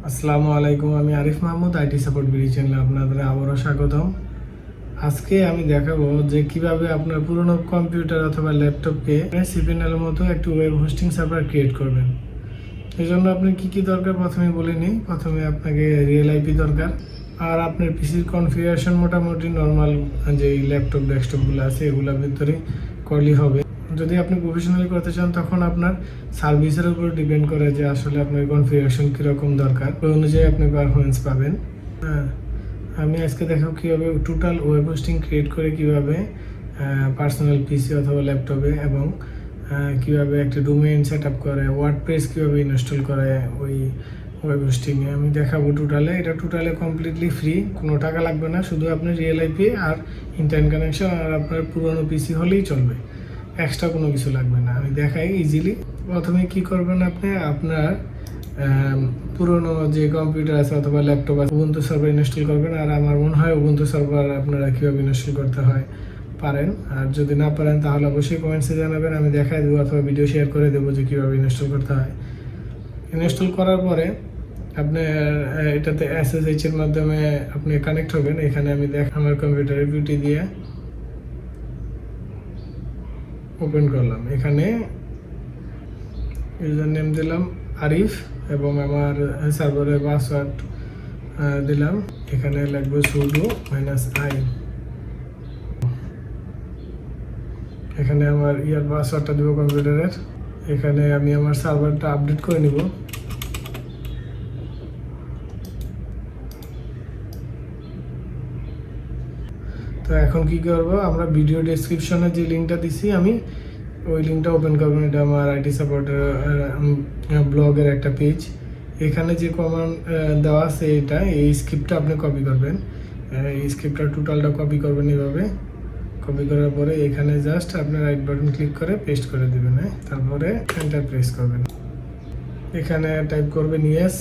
আসসালামু আলাইকুম, আমি Arif Mahmud, IT support BD চ্যানেলে আপনাদের আবারও স্বাগতম। আজকে আমি দেখাবো যে কিভাবে আপনার পুরনো কম্পিউটার অথবা ল্যাপটপকে সিপিএনএল মতো একটি ওয়েব হোস্টিং সার্ভার ক্রিয়েট করবেন। এই জন্য আপনার কি কি দরকার প্রথমে বলে নিই। প্রথমে আপনাকে রিয়েল আইপি দরকার, আর আপনার পিসির কনফিগারেশন মোটামুটি নর্মাল যে ল্যাপটপ ডেস্কটপগুলো আছে এগুলোর ভিতরে করলেই হবে। যদি আপনি প্রফেশনালি করতে চান তখন আপনার সার্ভিসের উপর ডিপেন্ড করে যে আসলে আপনার কনফিগারেশন কীরকম দরকার, ওই অনুযায়ী আপনি পারফরমেন্স পাবেন। হ্যাঁ, আমি আজকে দেখাবো কীভাবে টোটাল ওয়েব হোস্টিং ক্রিয়েট করে কীভাবে পার্সোনাল পিসি অথবা ল্যাপটপে, এবং কীভাবে একটা ডোমেইন সেট আপ করে, ওয়ার্ডপ্রেস কীভাবে ইনস্টল করে ওই ওয়েব হোস্টিংয়ে আমি দেখাবো। এটা টোটালে কমপ্লিটলি ফ্রি, কোনো টাকা লাগবে না, শুধু আপনার রিয়েল আইপি আর ইন্টারনেট কানেকশন আর আপনার পুরনো পিসি হলেই চলবে, এক্সট্রা কোনো কিছু লাগবে না। আমি দেখাই ইজিলি। প্রথমে কি করবেন, আপনি আপনার পুরনো যে কম্পিউটার আছে অথবা ল্যাপটপ আছে উবুন্টু সার্ভার ইনস্টল করবেন। আর আমার মনে হয় উবুন্টু সার্ভার আপনারা কীভাবে ইনস্টল করতে হয় পারেন, আর যদি না পারেন তাহলে অবশ্যই কমেন্টসে জানাবেন, আমি দেখাই দেবো অথবা ভিডিও শেয়ার করে দেবো যে কীভাবে ইনস্টল করতে হয়। ইনস্টল করার পরে আপনি এটাতে SSH এর মাধ্যমে আপনি কানেক্ট হবেন। এখানে আমি আমার কম্পিউটারের বিউটি দিয়ে ওপেন করলাম। এখানে ইউজার নেম দিলাম আরিফ এবং আমার সার্ভারের পাসওয়ার্ড দিলাম। এখানে লাগবে sudo -i। এখানে আমার পাসওয়ার্ডটা দিব কম্পিউটারের। এখানে আমি আমার সার্ভারটা আপডেট করে নিব। তো এখন কি করব, আমরা ভিডিও ডেসক্রিপশনে যে লিঙ্কটা দিছি আমি ওই লিঙ্কটা ওপেন করবেন। এটা আমার আইটি সাপোর্টের ব্লগের একটা পেজ। এখানে যে কমান্ড দেওয়া আছে এই স্ক্রিপ্টটা আপনি কপি করবেন। এই স্ক্রিপ্টটা টোটালটা কপি করবেন। এইভাবে কপি করার পরে এখানে জাস্ট আপনি রাইট বাটন ক্লিক করে পেস্ট করে দেবেন। তারপরে এন্টার প্রেস করবেন। এখানে টাইপ করবেন ইয়েস।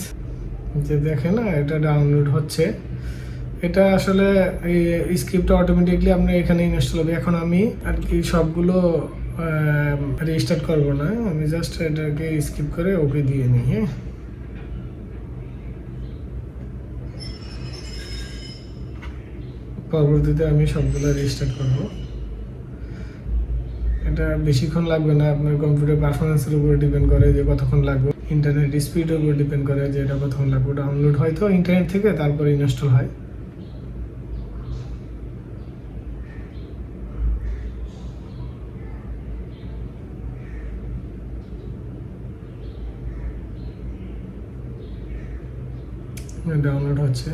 যে দেখেন না, এটা ডাউনলোড হচ্ছে। এটা আসলে এই স্ক্রিপ্টটা অটোমেটিকলি আপনার এখানে ইনস্টল হবে। এখন আমি আর কি সবগুলো রিস্টার্ট করব না, আমি জাস্ট এটাকে স্কিপ করে ওকে দিয়ে নিই। হ্যাঁ, পরবর্তীতে আমি সবগুলো রিস্টার্ট করব। এটা বেশিক্ষণ লাগবে না, আপনার কম্পিউটার পারফরমেন্সের উপর ডিপেন্ড করে যে কতক্ষণ লাগবে, ইন্টারনেট স্পিডের উপর ডিপেন্ড করে যে এটা কতক্ষণ লাগবে। ডাউনলোড হয়তো ইন্টারনেট থেকে তারপরে ইনস্টল হয়। ডাউনলোড হচ্ছে।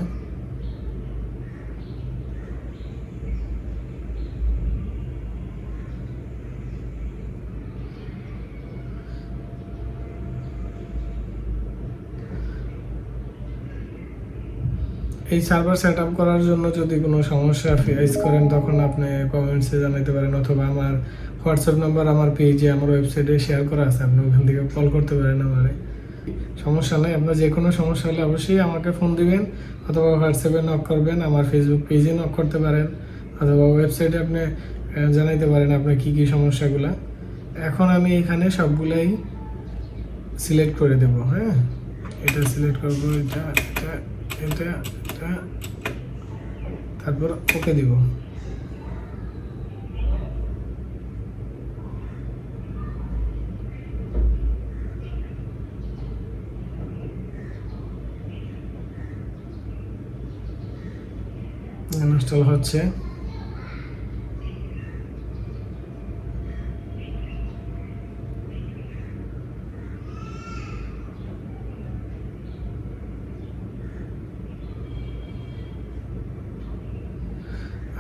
এই সার্ভার সেট আপ করার জন্য যদি কোনো সমস্যা ফেস করেন তখন আপনি কমেন্টসে জানাতে পারেন, অথবা আমার হোয়াটসঅ্যাপ নাম্বার আমার পেজে আমার ওয়েবসাইটে শেয়ার করা আছে, আপনি ওখান থেকে কল করতে পারেন আমারে। সমস্যা নেই, আপনার যে কোনো সমস্যা হলে অবশ্যই আমাকে ফোন দিবেন, অথবা হোয়াটসঅ্যাপে নক করবেন, আমার ফেসবুক পেজে নক করতে পারেন, অথবা ওয়েবসাইটে আপনি জানাইতে পারেন আপনার কী কী সমস্যাগুলো। এখন আমি এখানে সবগুলাই সিলেক্ট করে দেব। হ্যাঁ, এটা সিলেক্ট করবো, এটা এটা এটা এটা, তারপর ওকে দিব। ইনস্টল হচ্ছে।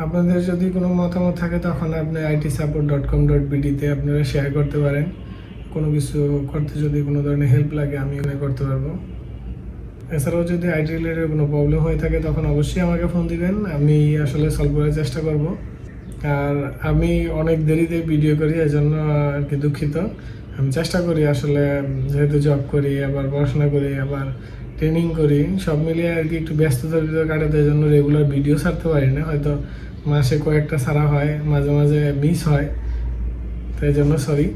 আপনাদের যদি কোনো মতামত থাকে তখন আপনি itsupport.com.bd-তে আপনারা শেয়ার করতে পারেন। কোনো কিছু করতে যদি কোনো ধরনের হেল্প লাগে আমি এখানে করতে পারবো। এছাড়াও যদি আইটি রিলেটেড কোনো প্রবলেম হয়ে থাকে তখন অবশ্যই আমাকে ফোন দিবেন, আমি আসলে সলভ করার চেষ্টা করব। আর আমি অনেক দেরিতে ভিডিও করি, এজন্য আর কি দুঃখিত। আমি চেষ্টা করি আসলে, যেহেতু জব করি, আবার পড়াশোনা করি, আবার ট্রেনিং করি, সব মিলিয়ে আর কি একটু ব্যস্ততার ভিতরে কাটাতে, এই জন্য রেগুলার ভিডিও ছাড়তে পারি না। হয়তো মাসে কয়েকটা ছাড়া হয়, মাঝে মাঝে মিস হয়, তো এই জন্য সরি।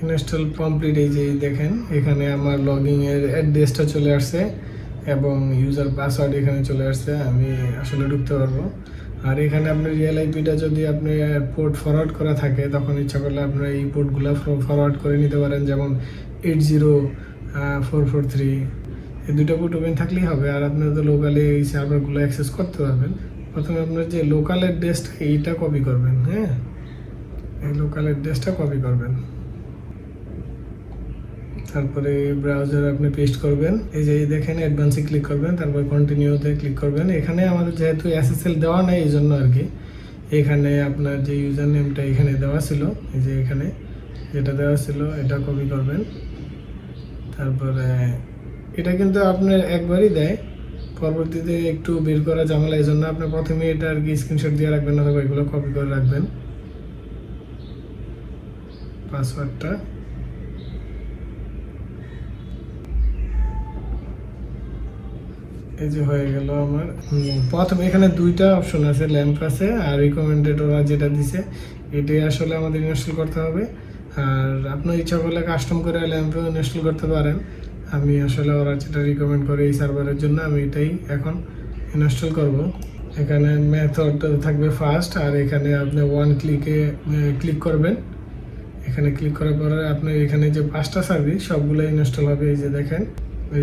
Install complete. এই যে দেখেন এখানে আমার লগইন এর অ্যাড্রেসটা চলে আসছে এবং ইউজার পাসওয়ার্ড এখানে চলে আসছে, আমি আসলে ঢুকতে পারবো। আর এখানে আপনার রিয়েল আইপিটা যদি আপনি পোর্ট ফরওয়ার্ড করা থাকে তখন ইচ্ছা করলে আপনারা এই পোর্টগুলো ফরওয়ার্ড করে নিতে পারেন, যেমন 80443 এই দুটো পোর্ট ওপেন থাকলেই হবে। আর আপনারা তো লোকালি এই সার্ভারগুলো অ্যাক্সেস করতে পারবেন। প্রথমে আপনার যে লোকাল অ্যাড্রেসটা এইটা কপি করবেন, হ্যাঁ, এই লোকাল অ্যাড্রেসটা কপি করবেন, তারপরে ব্রাউজারে আপনি পেস্ট করবেন। এই যে দেখেন অ্যাডভান্সে ক্লিক করবেন, তারপর কন্টিনিউতে ক্লিক করবেন। এখানে আমাদের যেহেতু এসএসএল দেওয়া নেই এই জন্য আর কি, এখানে আপনার যে ইউজার নেমটা এখানে দেওয়া ছিল, এই যে এখানে যেটা দেওয়া ছিল এটা কপি করবেন। তারপরে এটা কিন্তু আপনার একবারই দেয়, পরবর্তীতে একটু বের করা ঝামেলা, এই জন্য আপনি প্রথমে এটা আর কি স্ক্রিনশট দিয়ে রাখবেন অথবা এগুলো কপি করে রাখবেন পাসওয়ার্ডটা। এই যে হয়ে গেল আমার। প্রথমে এখানে দুইটা অপশন আছে, ল্যাম্প আছে আর রিকমেন্ডেড, ওরা যেটা দিছে এটাই আসলে আমাদের ইনস্টল করতে হবে। আর আপনার ইচ্ছা করলে কাস্টম করে ল্যাম্পও ইনস্টল করতে পারেন। আমি আসলে ওরা যেটা রিকমেন্ড করে এই সার্ভারের জন্য আমি এটাই এখন ইনস্টল করব। এখানে মেথড থাকবে ফার্স্ট, আর এখানে আপনি ওয়ান ক্লিকে ক্লিক করবেন। এখানে ক্লিক করার পরে আপনার এখানে যে 5টা সার্ভিস সবগুলো ইনস্টল হবে। এই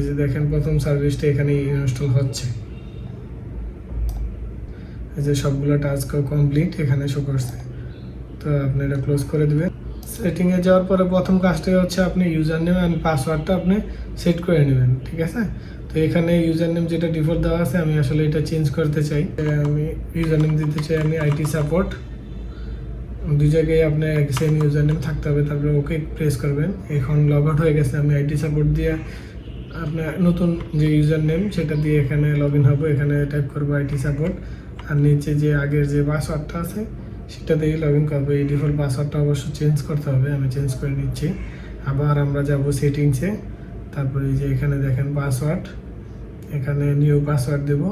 যে দেখেন প্রথম সার্ভিসটা এখানে ইনস্টল হচ্ছে। এই যে সবগুলো টাস্ক কমপ্লিট এখানে শো করছে, তো আপনি এটা ক্লোজ করে দিবেন। সেটিংয়ে যাওয়ার পরে প্রথম কাজটাই হচ্ছে আপনি ইউজার নেম অ্যান্ড পাসওয়ার্ডটা আপনি সেট করে নেবেন, ঠিক আছে। তো এখানে ইউজার নেম যেটা ডিফল্ট দেওয়া আছে আমি আসলে এটা চেঞ্জ করতে চাই। আমি ইউজার নেম দিতে চাই আমি আইটি সাপোর্ট, দুই জায়গায় আপনার সেম ইউজার নেম থাকতে হবে, তারপরে ওকে প্রেস করবেন। এখন লগ আউট হয়ে গেছে, আমি আইটি সাপোর্ট দিয়ে আপনার নতুন যে ইউজার নেম সেটা দিয়ে এখানে লগ ইন হবো। এখানে টাইপ করবো আইটি সাপোর্ট, আর নিচে যে আগের যে পাসওয়ার্ডটা আছে সেটা দিয়ে লগ ইন করবো। এই ডিফল্ট পাসওয়ার্ডটা অবশ্য চেঞ্জ করতে হবে, আমি চেঞ্জ করে নিচ্ছি। আবার আমরা যাব সেটিংসে, তারপরে এই যে এখানে দেখেন পাসওয়ার্ড, এখানে নিউ পাসওয়ার্ড দেব,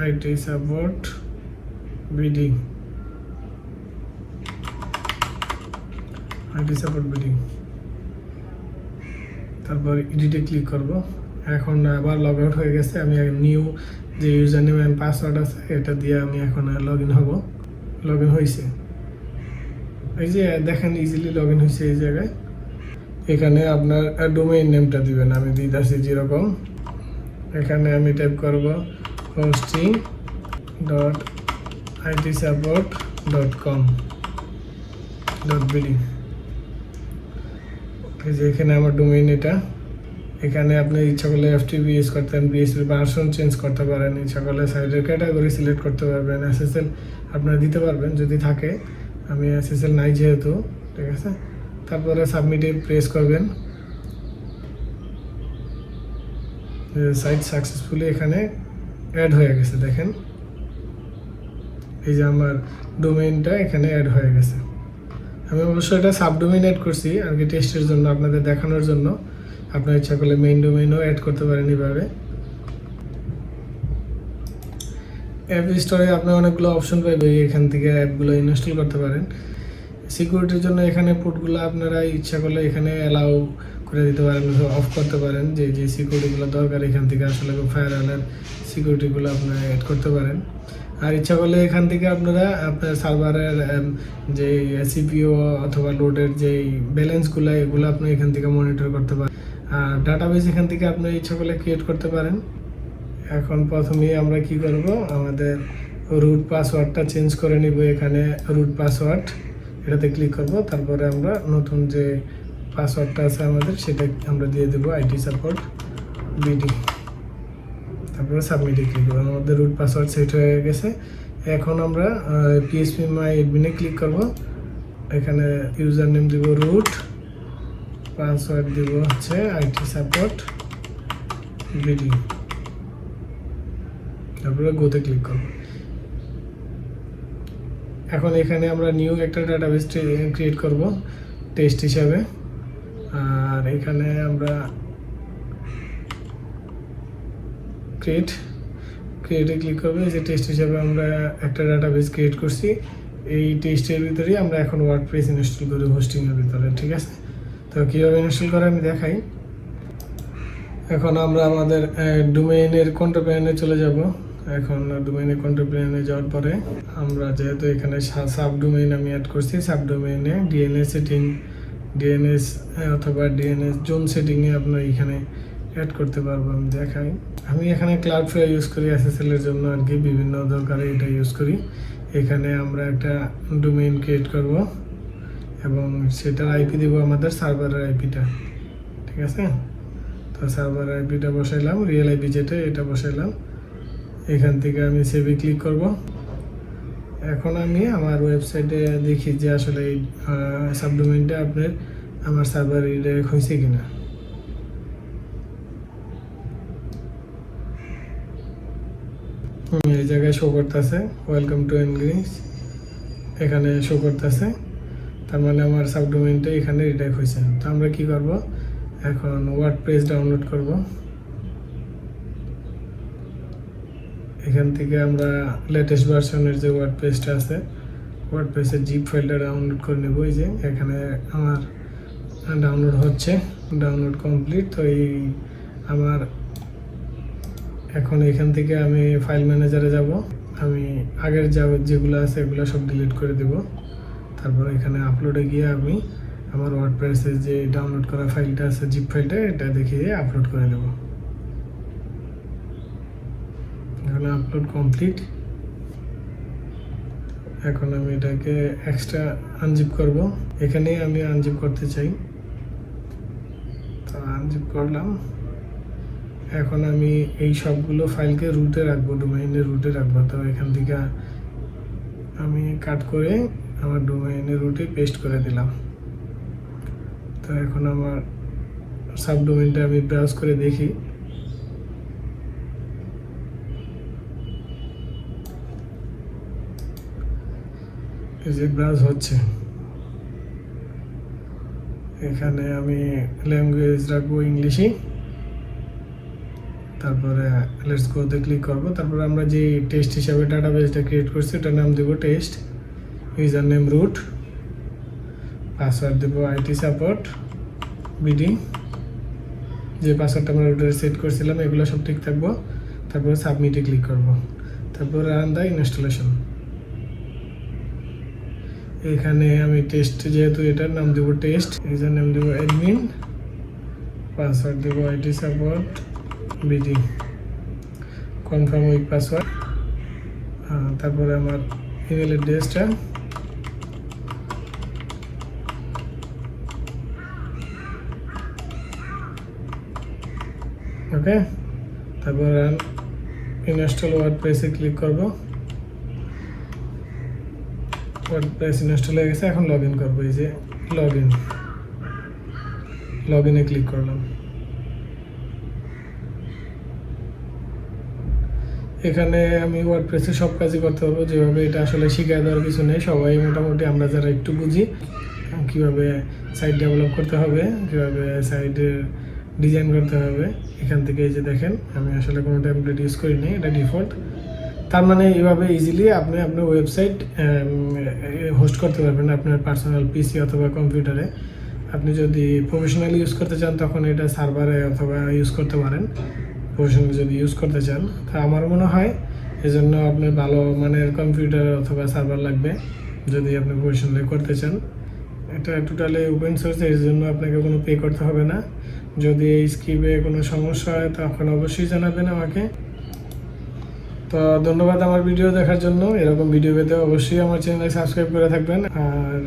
IT support BD, IT support BD, তারপর এডিটে ক্লিক করব। এখন আবার লগ আউট হয়ে গেছে, আমি নিউ যে ইউজার নেম অ্যান্ড পাসওয়ার্ড আছে এটা দিয়ে আমি এখন লগ ইন হব। লগ ইন হয়েছে, এই যে দেখেন ইজিলি লগ ইন হয়েছে। এই জায়গায় এখানে আপনার ডোমেইন নেমটা দিবেন, আমি দিতেছি যেরকম। এখানে আমি টাইপ করব hosting.itsupport.com.bd। এই যে এখানে আমার ডোমেইন এটা। এখানে আপনি ইচ্ছা করলে FTP ইউজ করতে পারেন, PHP ভার্সন চেঞ্জ করতে পারেন, ইচ্ছা করলে সাইটের ক্যাটাগরি সিলেক্ট করতে পারবেন, SSL আপনারা দিতে পারবেন যদি থাকে। আমি SSL নাই যেহেতু, ঠিক আছে। তারপরে সাবমিটে প্রেস করবেন। সাইট সাকসেসফুলি এখানে অ্যাড হয়ে গেছে, দেখেন এই যে আমার ডোমেইনটা এখানে অ্যাড হয়ে গেছে। আমি অবশ্যই এটা সাবডোমেইন অ্যাড করছি আর কি টেস্টের জন্য, আপনাদের দেখানোর জন্য। আপনার ইচ্ছা করলে মেইন ডোমেইনও অ্যাড করতে পারেন এইভাবে। অ্যাপ স্টোরে আপনি অনেকগুলো অপশন পাবেন, এখান থেকে অ্যাপগুলো ইনস্টল করতে পারেন। সিকিউরিটির জন্য এখানে পোর্টগুলো আপনারা ইচ্ছা করলে এখানে অ্যালাউ করে দিতে পারেন, অফ করতে পারেন। যে যে সিকিউরিটিগুলো দরকার এখান থেকে আসলে ফায়ারওয়ালের সিকিউরিটিগুলো আপনারা অ্যাড করতে পারেন। আর ইচ্ছা করলে এখান থেকে আপনারা আপনার সার্ভারের যে সিপিইউ অথবা লোডের যে ব্যালেন্সগুলো এগুলো আপনি এখান থেকে মনিটর করতে পারেন। আর ডাটাবেস এখান থেকে আপনি ইচ্ছা করলে ক্রিয়েট করতে পারেন। এখন প্রথমেই আমরা কি করব, আমাদের রুট পাসওয়ার্ডটা চেঞ্জ করে নিব। এখানে রুট পাসওয়ার্ড এটাতে ক্লিক করব, তারপরে আমরা নতুন যে পাসওয়ার্ডটা আছে আমাদের সেটা আমরা দিয়ে দেবো আইটি সাপোর্ট বিডি, তারপরে সাবমিটে ক্লিক করব। আমাদের রুট পাসওয়ার্ড সেট হয়ে গেছে। এখন আমরা PHP মাই অ্যাডমিনে ক্লিক করব। এখানে ইউজার নেম দিব রুট, পাসওয়ার্ড দিব হচ্ছে আইটি সাপোর্ট বিডি, তারপরে গোতে ক্লিক করব। এখন এখানে আমরা নিউ একটা ডাটাবেস ক্রিয়েট করব টেস্ট হিসাবে। আর এখানে আমরা ক্রিয়েটে ক্লিক করবো। এই যে টেস্ট হিসাবে আমরা একটা ডাটাবেস ক্রিয়েট করছি, এই টেস্টের ভিতরেই আমরা এখন ওয়ার্ডপ্রেস ইনস্টল করি হোস্টিংয়ের ভিতরে, ঠিক আছে? তো কীভাবে ইনস্টল করে আমি দেখাই। এখন আমরা আমাদের ডোমেইনের কন্ট্রোল প্যানেলে চলে যাব। এখন ডোমেইনের কন্ট্রোল প্যানেলে যাওয়ার পরে আমরা যেহেতু এখানে সাব ডোমেইন আমি অ্যাড করছি, সাব ডোমেইনে ডিএনএস সেটিং, ডিএনএস অথবা ডিএনএস জোন সেটিংয়ে আপনার এখানে অ্যাড করতে পারবো। আমি দেখাই, আমি এখানে ক্লাউডফ্লাই ইউজ করি এসএসএল এর জন্য আর কি, বিভিন্ন দরকারে এটা ইউজ করি। এখানে আমরা একটা ডোমেইন ক্রিয়েট করব এবং সেটার আইপি দেবো আমাদের সার্ভারের আইপিটা, ঠিক আছে? তো সার্ভারের আইপিটা বসাইলাম, রিয়েল আইপি যেটা এটা বসাইলাম। এখান থেকে আমি সেভে ক্লিক করব। এখন আমি আমার ওয়েবসাইটে দেখি যে আসলে এই সাবডোমেইনটা আপনার আমার সার্ভারে রিডাইরেক্ট হয়েছে কিনা। এই জায়গায় শো করতেছে ওয়েলকাম টু এনগ্রিস, এখানে শো করতেছে, তার মানে আমার সাবডোমেইনটা এখানে রিডাইরেক্ট হয়েছে। তো আমরা কি করব, এখন ওয়ার্ডপ্রেস ডাউনলোড করব। এখান থেকে আমরা লেটেস্ট ভার্সনের যে ওয়ার্ডপ্রেসটা আছে, ওয়ার্ডপ্রেসের জিপ ফাইলটা ডাউনলোড করে নেব। এই যে এখানে আমার ডাউনলোড হচ্ছে, ডাউনলোড কমপ্লিট। তো এই আমার এখন এখান থেকে আমি ফাইল ম্যানেজারে যাব। আমি আগের যেগুলো আছে এগুলো সব ডিলিট করে দেব। তারপর এখানে আপলোডে গিয়ে আমি আমার ওয়ার্ডপ্রেসের যে ডাউনলোড করা ফাইলটা আছে, জিপ ফাইলটা, এটা দেখিয়ে আপলোড করে দেব। এখানে আপলোড কমপ্লিট। এখন আমি এটাকে এক্সট্রা আনজিপ করব। এখানে আমি আনজিপ করতে চাই, তো আনজিপ করলাম। এখন আমি এই সবগুলো ফাইলকে রুটে রাখবো, ডোমেইনের রুটে রাখবো। তো এখান থেকে আমি কাট করে আমার ডোমেইনের রুটে পেস্ট করে দিলাম। তো এখন আমার সাবডোমেইনটা আমি ব্রাউজ করে দেখি। এই যে ব্রাউজ হচ্ছে, এখানে আমি ল্যাঙ্গুয়েজ রাখবো ইংলিশই। তারপরে লেটস গোতে ক্লিক করব। তারপরে আমরা যে টেস্ট হিসাবে ডাটাবেসটা ক্রিয়েট করছি ওটার নাম দেব test, user name root, password দেব আইটি সাপোর্ট বিডি, যে পাসওয়ার্ডটা আমরা রুটে সেট করছিলাম এগুলো সব ঠিক থাকবো। তারপরে সাবমিটে ক্লিক করব। তারপরে রান দ্য ইনস্টলেশন। এখানে আমি টেস্ট, যেহেতু এটার নাম দেব টেস্ট, ইউজার নেম দেব অ্যাডমিন, পাসওয়ার্ড দেব IT support BD, confirm with password. তারপরে আমার ইমেল অ্যাড্রেসটা, ওকে। তারপর রান ইনস্টল ওয়ার্ডপ্রেসে ক্লিক করব। ওয়ার্ডপ্রেস ইনস্টল হয়ে গেছে, এখন লগ ইন করবো। এই যে লগ ইনে ক্লিক করলাম। এখানে আমি ওয়ার্ডপ্রেসে সব কাজই করতে পারবো, যেভাবে এটা আসলে শিখিয়ে দেওয়ার কিছু নেই। সবাই মোটামুটি আমরা যারা একটু বুঝি কীভাবে সাইট ডেভেলপ করতে হবে, কীভাবে সাইটের ডিজাইন করতে হবে, এখান থেকে এই যে দেখেন আমি আসলে কোনো টেমপ্লেট ইউজ করি নি, এটা ডিফল্ট। তার মানে এইভাবে ইজিলি আপনি আপনার ওয়েবসাইট হোস্ট করতে পারবেন আপনার পার্সোনাল পিসি অথবা কম্পিউটারে। আপনি যদি প্রফেশনালি ইউজ করতে চান তখন এটা সার্ভারে অথবা ইউজ করতে পারেন। প্রফেশনালি যদি ইউজ করতে চান, তা আমার মনে হয় এজন্য আপনার ভালো মানের কম্পিউটার অথবা সার্ভার লাগবে যদি আপনি প্রফেশনালি করতে চান। এটা টোটালি ওপেন সোর্স, এর জন্য আপনাকে কোনো পে করতে হবে না। যদি এই স্কিপে কোনো সমস্যা হয় তখন অবশ্যই জানাবেন আমাকে। তো ধন্যবাদ আমার ভিডিও দেখার জন্য। এরকম ভিডিও পেতে অবশ্যই আমার চ্যানেলে সাবস্ক্রাইব করে থাকবেন। আর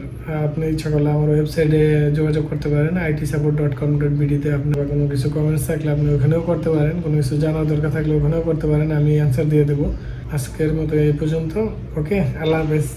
আপনি ইচ্ছা করলে আমার ওয়েবসাইটে যোগাযোগ করতে পারেন itsupport.com.bd-তে। আপনার কোনো কিছু কমেন্টস থাকলে আপনি ওখানেও করতে পারেন, কোনো কিছু জানার দরকার থাকলে ওখানেও করতে পারেন, আমি অ্যান্সার দিয়ে দেবো। আজকের মতো এই পর্যন্ত, ওকে, আল্লাহ হাফেজ।